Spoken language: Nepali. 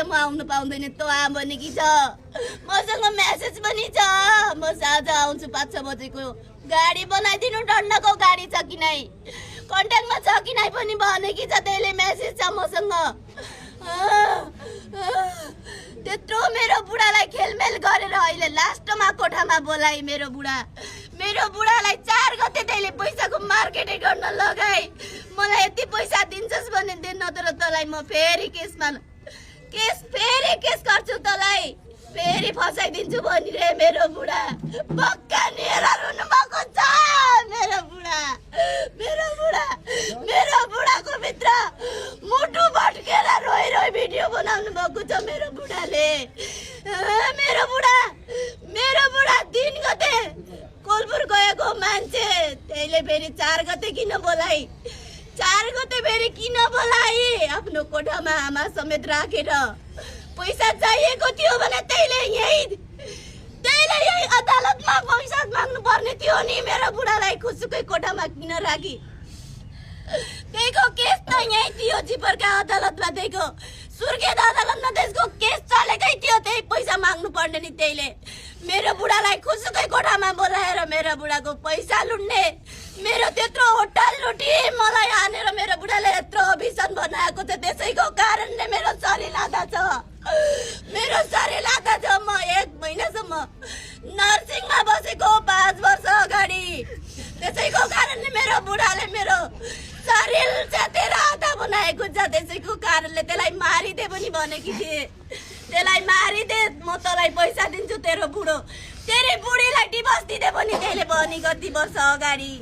म आउनु पाउँदैन तँ आ भनेकी छ मसँग मेसेज पनि छ म साँझ आउँछु 5-6 बजेको गाडी बनाइदिनु डन्डको गाडी छ कि नै कन्ट्याक्टमा छ कि नै पनि भनेकी छ त्यसले मेसेज छ मसँग त्यत्रो मेरो बुढालाई खेलमेल गरेर अहिले लास्टमा कोठामा बोलाइ मेरो बुढालाई 4 गते त्यसले पैसाको मार्केटिङ गर्न लगाए मलाई यति पैसा दिन्छस् भने दे नत्र तँलाई म फेरि केस गर्छु तँलाई फेरि फसाइदिन्छु भनिरे मेरो बुढा पक्का निएर रुनु भएको छ मेरो बुढाको भित्र मुटु भट्केर रोइ भिडियो बनाउनु भएको छ मेरो बुढाले मेरो बुढा 3 गते कोलपुर गएको मान्छे त्यसले फेरि 4 गते किन बोलाइ 4 गते फेरि किन बोलाइ आफ्नो कोठामा आमा समेत राखेर पैसा चाहिएको थियो भने त्यसले यही अदालतमा पैसा माग्नु पर्ने थियो नि मेरो बुढालाई खुसुकै कोठामा किन राखी त्यसको केस त यही थियो जिपरका अदालतमा त्यसको सुर्खेत अदालतमा त्यसको केस चलेकै थियो त्यही पैसा माग्नु पर्ने नि त्यसले मेरो बुढालाई खुसुकै कोठामा बोलाएर मेरो बुढाको पैसा लुट्ने मेरो त्यत्रो होटल लुटी मलाई हानेर मेरो बुढाले यत्रो अभिशाप बनाएको छ त्यसैको कारणले मेरो शरीर आधा छ म 1 महिनासम्म नर्सिङमा बसेको 5 वर्ष अगाडि त्यसैको कारणले मेरो बुढाले मेरो शरीर च्यातेर आधा बनाएको छ त्यसैको कारणले त्यसलाई मारिदे पनि भनेकी थिए त्यसलाई मारिदे म तँलाई पैसा दिन्छु तेरो बुढीलाई डिभोर्स दिदे पनि त्यसले भने कति वर्ष अगाडि